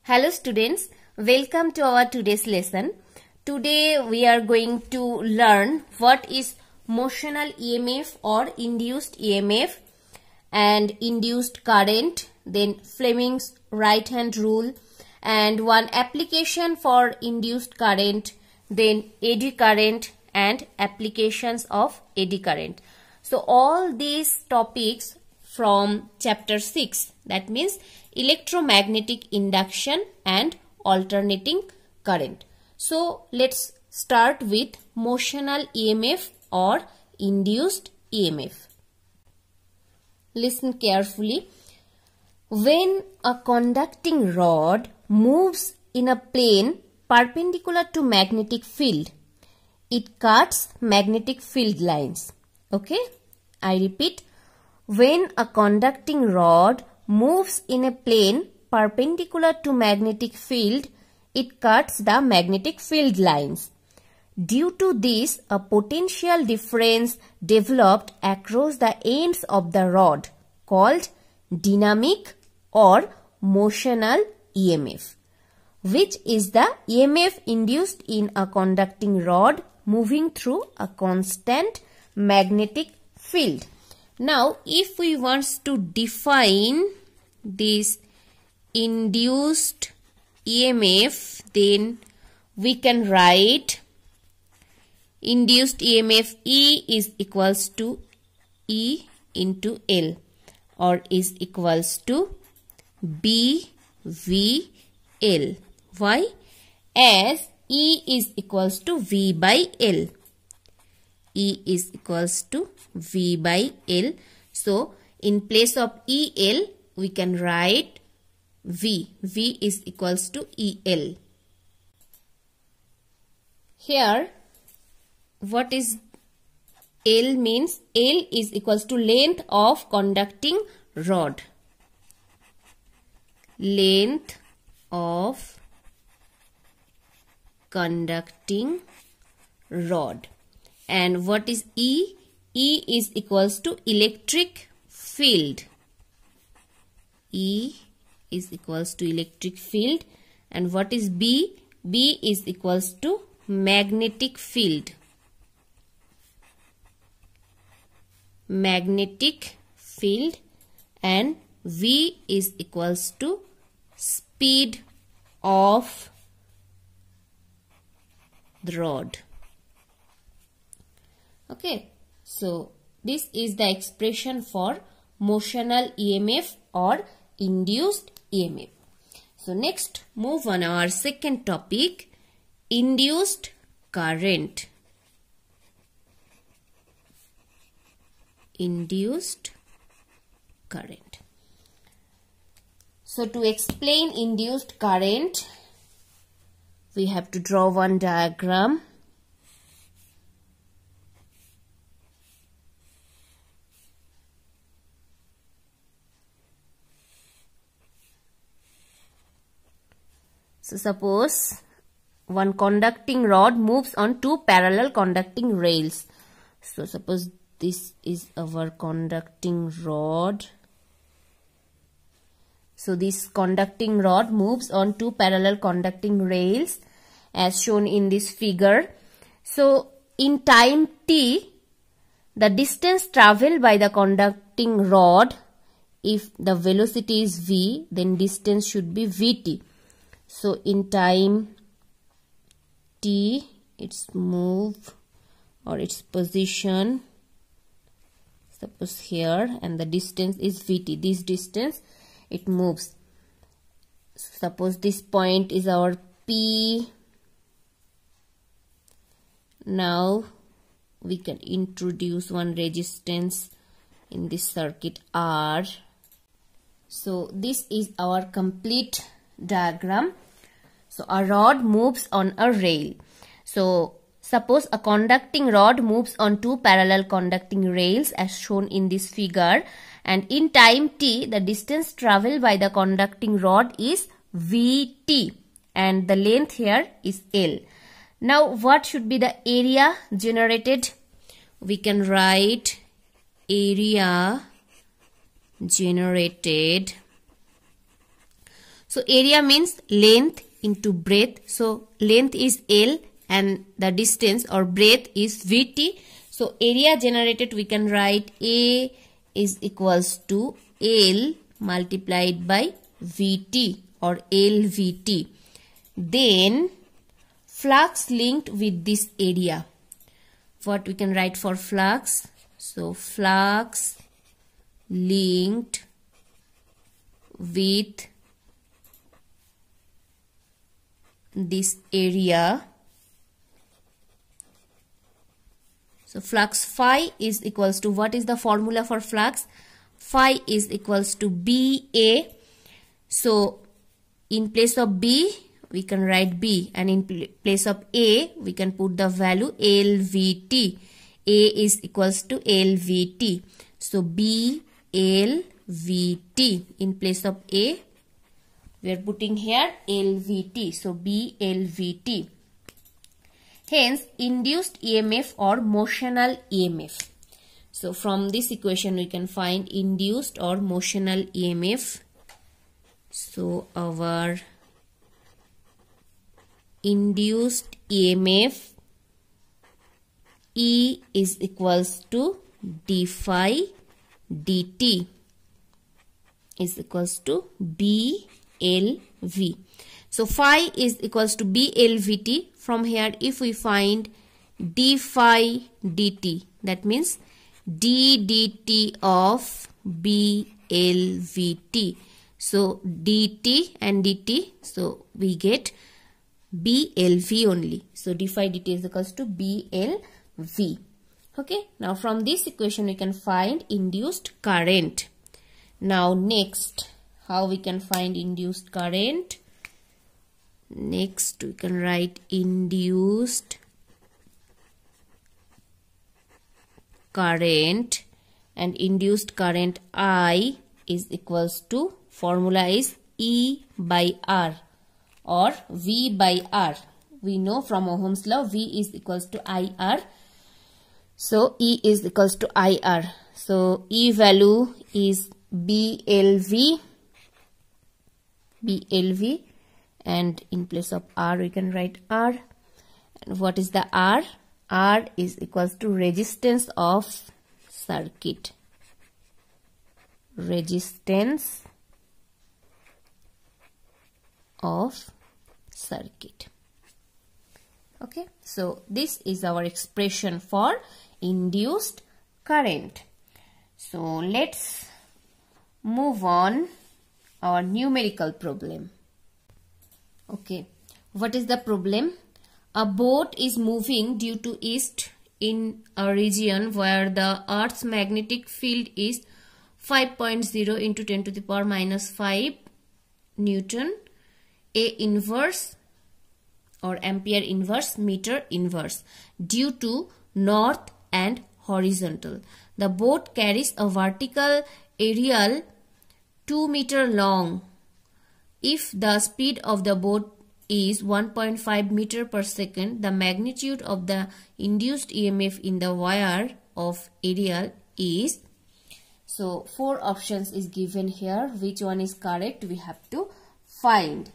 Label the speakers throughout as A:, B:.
A: Hello students, welcome to our today's lesson. Today we are going to learn what is motional EMF or induced EMF and induced current, then Fleming's right hand rule and one application for induced current, then eddy current and applications of eddy current. So all these topics from chapter 6, that means electromagnetic induction and alternating current. So let's start with motional EMF or induced EMF. Listen carefully. When a conducting rod moves in a plane perpendicular to magnetic field, it cuts magnetic field lines. Okay, I repeat. When a conducting rod moves in a plane perpendicular to magnetic field, it cuts the magnetic field lines. Due to this, a potential difference developed across the ends of the rod called dynamic or motional EMF, which is the EMF induced in a conducting rod moving through a constant magnetic field. Now, if we want to define this induced EMF, then we can write induced EMF E is equals to E into L or is equals to BVL. Why? As E is equals to V by L. E is equals to V by L. So, in place of EL, we can write V. V is equals to EL. Here, what is L means? L is equals to length of conducting rod. Length of conducting rod. And what is E? E is equals to electric field. E is equals to electric field. And what is B? B is equals to magnetic field. Magnetic field. And V is equals to speed of the rod. Okay, so this is the expression for motional EMF or induced EMF. So next, move on our second topic, induced current. Induced current. So to explain induced current, we have to draw one diagram. So suppose one conducting rod moves on two parallel conducting rails. So suppose this is our conducting rod. So this conducting rod moves on two parallel conducting rails as shown in this figure. So in time t, the distance traveled by the conducting rod, if the velocity is v, then distance should be vt. So in time t, its move or its position, suppose here, and the distance is vt. This distance it moves. Suppose this point is our P. Now we can introduce one resistance in this circuit R. So this is our complete diagram. So a rod moves on a rail. So suppose a conducting rod moves on two parallel conducting rails as shown in this figure, and in time t, the distance traveled by the conducting rod is Vt and the length here is L. Now what should be the area generated? We can write area generated. So area means length into breadth. So length is L and the distance or breadth is VT. So area generated, we can write A is equals to L multiplied by VT or LVT. Then flux linked with this area. What we can write for flux? So flux linked with this area. So flux phi is equals to, what is the formula for flux? Phi is equals to BA. So in place of B we can write B, and in place of A we can put the value LVT. A is equals to LVT. So B LVT. In place of A we are putting here LVT. So B LVT. Hence induced EMF or motional EMF. So from this equation we can find induced or motional EMF. So our induced EMF E is equals to d phi dt is equals to BLV. So phi is equals to BLVT. From here if we find d phi dt, that means d dt of BLVT. So dt and dt, so we get BLV only. So d phi dt is equals to BLV. Okay. Now from this equation we can find induced current. Now next, how we can find induced current? Next we can write induced current, and induced current I is equals to, formula is E by R or V by R. We know from Ohm's law V is equals to IR. So E is equals to IR. So E value is BLV. And in place of R we can write R. And what is the R? R is equals to resistance of circuit. Resistance of circuit. Okay, so this is our expression for induced current. So let's move on our numerical problem. Okay, what is the problem? A boat is moving due to east in a region where the Earth's magnetic field is 5.0 into 10 to the power minus 5 Newton, A inverse or ampere inverse, meter inverse, due to north and horizontal. The boat carries a vertical aerial 2 meter long. If the speed of the boat is 1.5 meter per second, the magnitude of the induced EMF in the wire of aerial is, so 4 options is given here. Which one is correct? We have to find.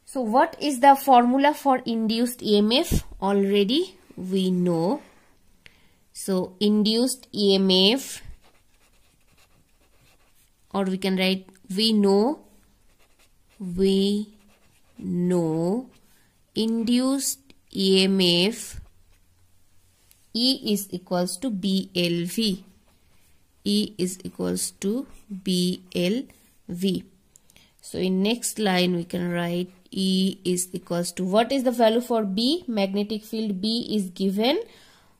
A: So what is the formula for induced EMF? Already we know. So induced EMF, or we can write we know induced EMF E is equals to BLV. E is equals to BLV. So in next line we can write E is equals to, what is the value for B? Magnetic field B is given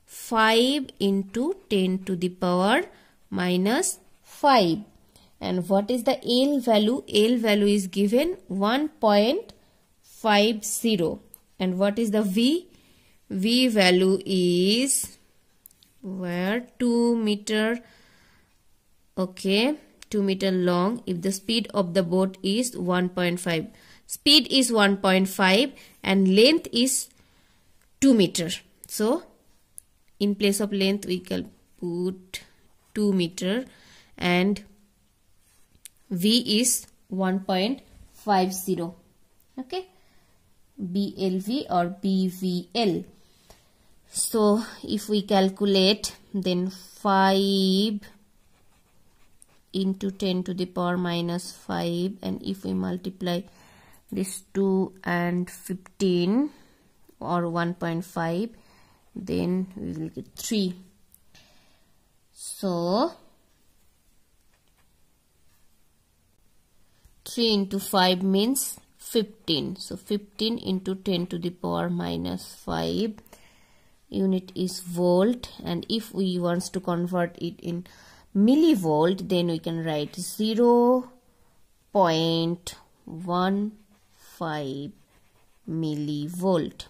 A: 5 into 10 to the power minus 5. And what is the L value? L value is given 1.50. And what is the V? V value is where 2 meter. Okay, 2 meter long. If the speed of the boat is 1.5. Speed is 1.5 and length is 2 meter. So in place of length we can put 2 meter and V is 1.5. 50. Okay, BLV or BVL. So if we calculate, then 5 into 10 to the power minus 5, and if we multiply this 2 and 15 or 1.5, then we will get 3. So 3 into 5 means 15. So 15 into 10 to the power minus 5, unit is volt, and if we want to convert it in millivolt, then we can write 0.15 millivolt.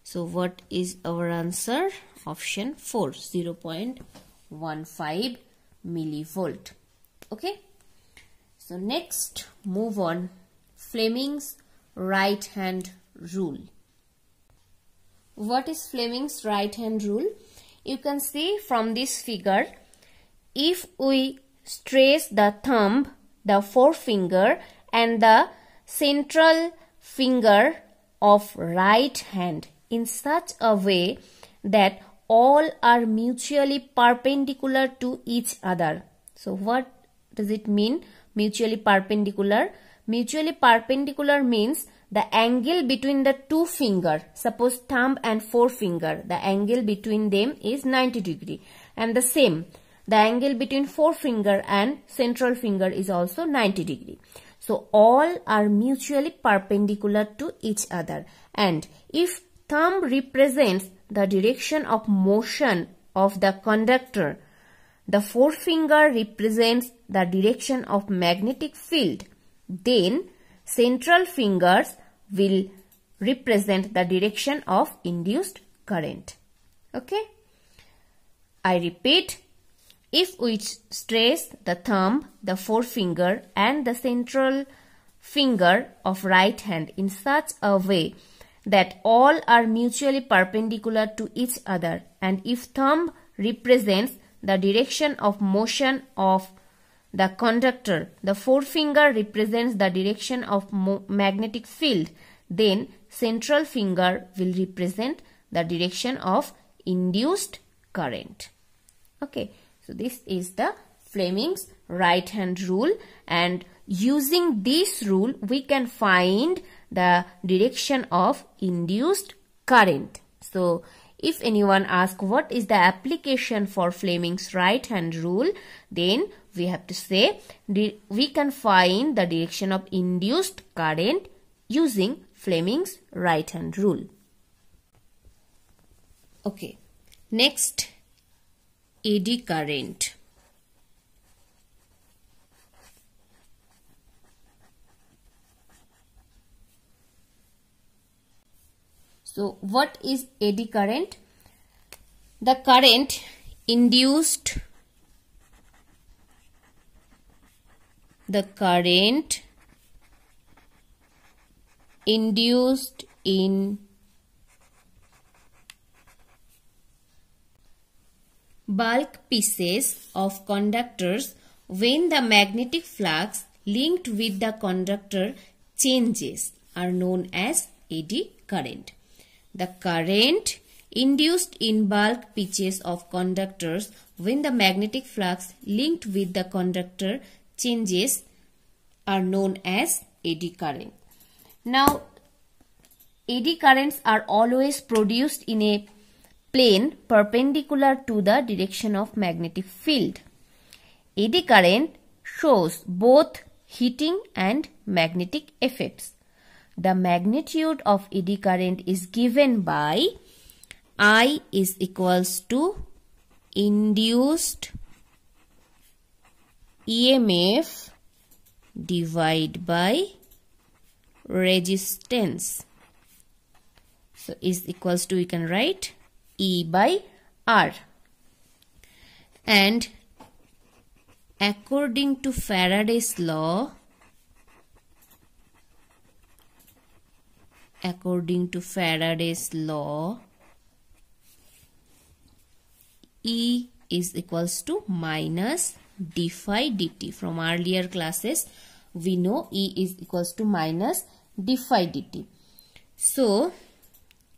A: So what is our answer? Option 4, 0.15 millivolt. Okay. So next, move on. Fleming's right hand rule. What is Fleming's right hand rule? You can see from this figure, if we stress the thumb, the forefinger and the central finger of right hand in such a way that all are mutually perpendicular to each other. So what does it mean? Mutually perpendicular. Mutually perpendicular means the angle between the two fingers, suppose thumb and forefinger, the angle between them is 90 degree, and the same, the angle between forefinger and central finger is also 90 degree. So all are mutually perpendicular to each other, and if thumb represents the direction of motion of the conductor, the forefinger represents the direction of magnetic field, then central fingers will represent the direction of induced current. Okay. I repeat, if we stress the thumb, the forefinger and the central finger of right hand in such a way that all are mutually perpendicular to each other, and if thumb represents the direction of motion of the conductor, the forefinger represents the direction of magnetic field, then central finger will represent the direction of induced current. Okay, so this is the Fleming's right hand rule, and using this rule we can find the direction of induced current. So if anyone asks what is the application for Fleming's right hand rule, then we have to say we can find the direction of induced current using Fleming's right hand rule. Okay, next, eddy current. So what is eddy current? The current induced in bulk pieces of conductors when the magnetic flux linked with the conductor changes are known as eddy current. The current induced in bulk pieces of conductors when the magnetic flux linked with the conductor changes are known as eddy current. Now, eddy currents are always produced in a plane perpendicular to the direction of magnetic field. Eddy current shows both heating and magnetic effects. The magnitude of eddy current is given by I is equals to induced EMF divided by resistance. So is equals to, we can write E by R. And according to Faraday's law, E is equals to minus d phi dt. From earlier classes, we know E is equals to minus d phi dt. So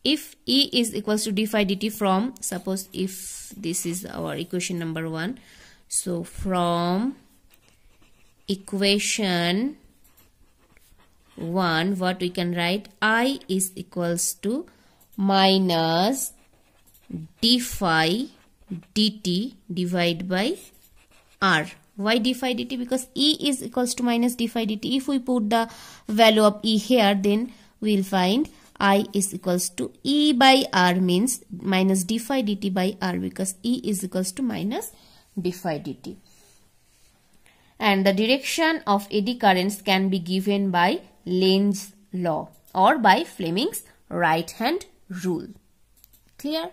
A: if E is equals to d phi dt from, suppose if this is our equation number 1, so from equation 1, what we can write, I is equals to minus d phi dt divided by R. Why d phi dt? Because E is equals to minus d phi dt. If we put the value of E here, then we will find I is equals to E by R, means minus d phi dt by R, because E is equals to minus d phi dt. And the direction of eddy currents can be given by Lenz's law or by Fleming's right hand rule. Clear?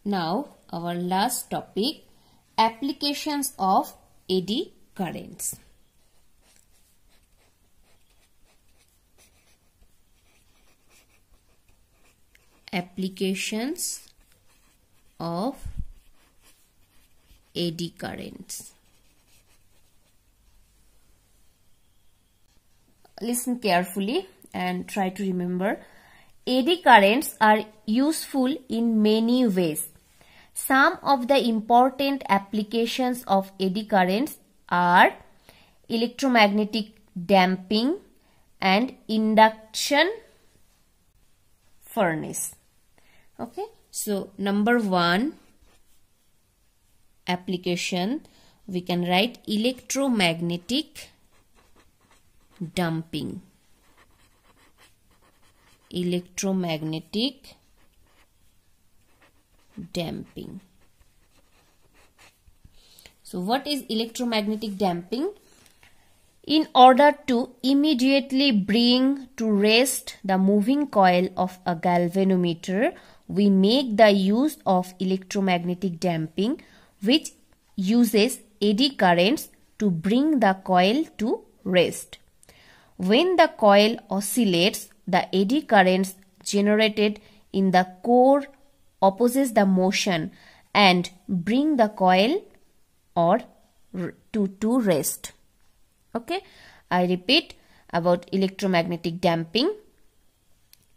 A: Now our last topic, applications of eddy currents. Applications of eddy currents. Listen carefully and try to remember. Eddy currents are useful in many ways. Some of the important applications of eddy currents are electromagnetic damping and induction furnace. Okay, so number 1 application, we can write electromagnetic damping. Electromagnetic damping. So what is electromagnetic damping? In order to immediately bring to rest the moving coil of a galvanometer, we make the use of electromagnetic damping, which uses eddy currents to bring the coil to rest. When the coil oscillates, the eddy currents generated in the core opposes the motion and bring the coil or to rest. Okay, I repeat about electromagnetic damping.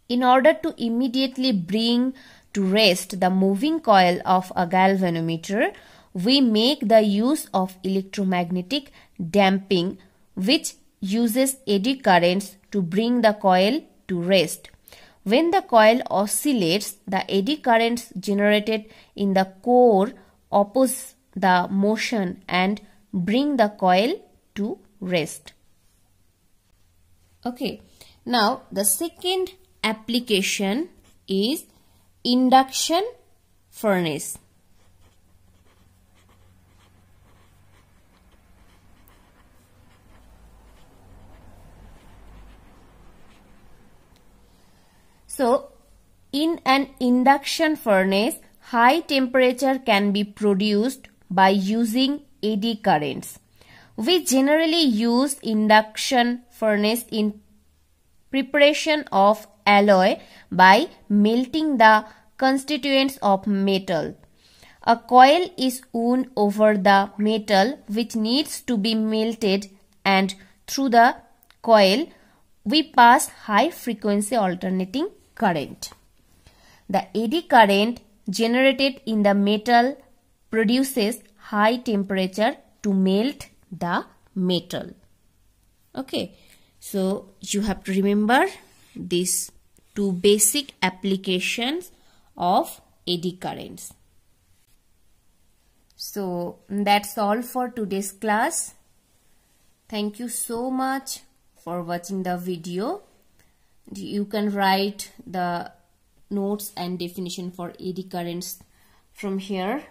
A: In order to immediately bring to rest the moving coil of a galvanometer, we make the use of electromagnetic damping, which uses eddy currents to bring the coil to rest. When the coil oscillates, the eddy currents generated in the core oppose the motion and bring the coil to rest. Okay, now the second application is induction furnace. So, in an induction furnace, high temperature can be produced by using eddy currents. We generally use induction furnace in preparation of alloy by melting the constituents of metal. A coil is wound over the metal which needs to be melted, and through the coil we pass high frequency alternating current. The eddy current generated in the metal produces high temperature to melt the metal. Okay, so you have to remember these two basic applications of eddy currents. So that's all for today's class. Thank you so much for watching the video. You can write the notes and definition for eddy currents from here,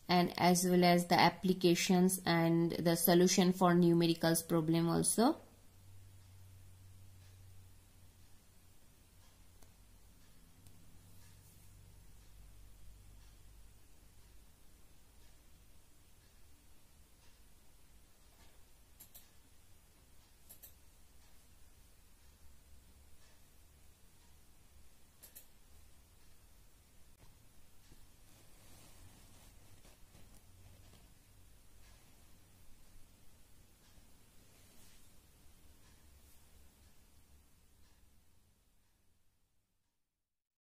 A: and as well as the applications and the solution for numericals problem also.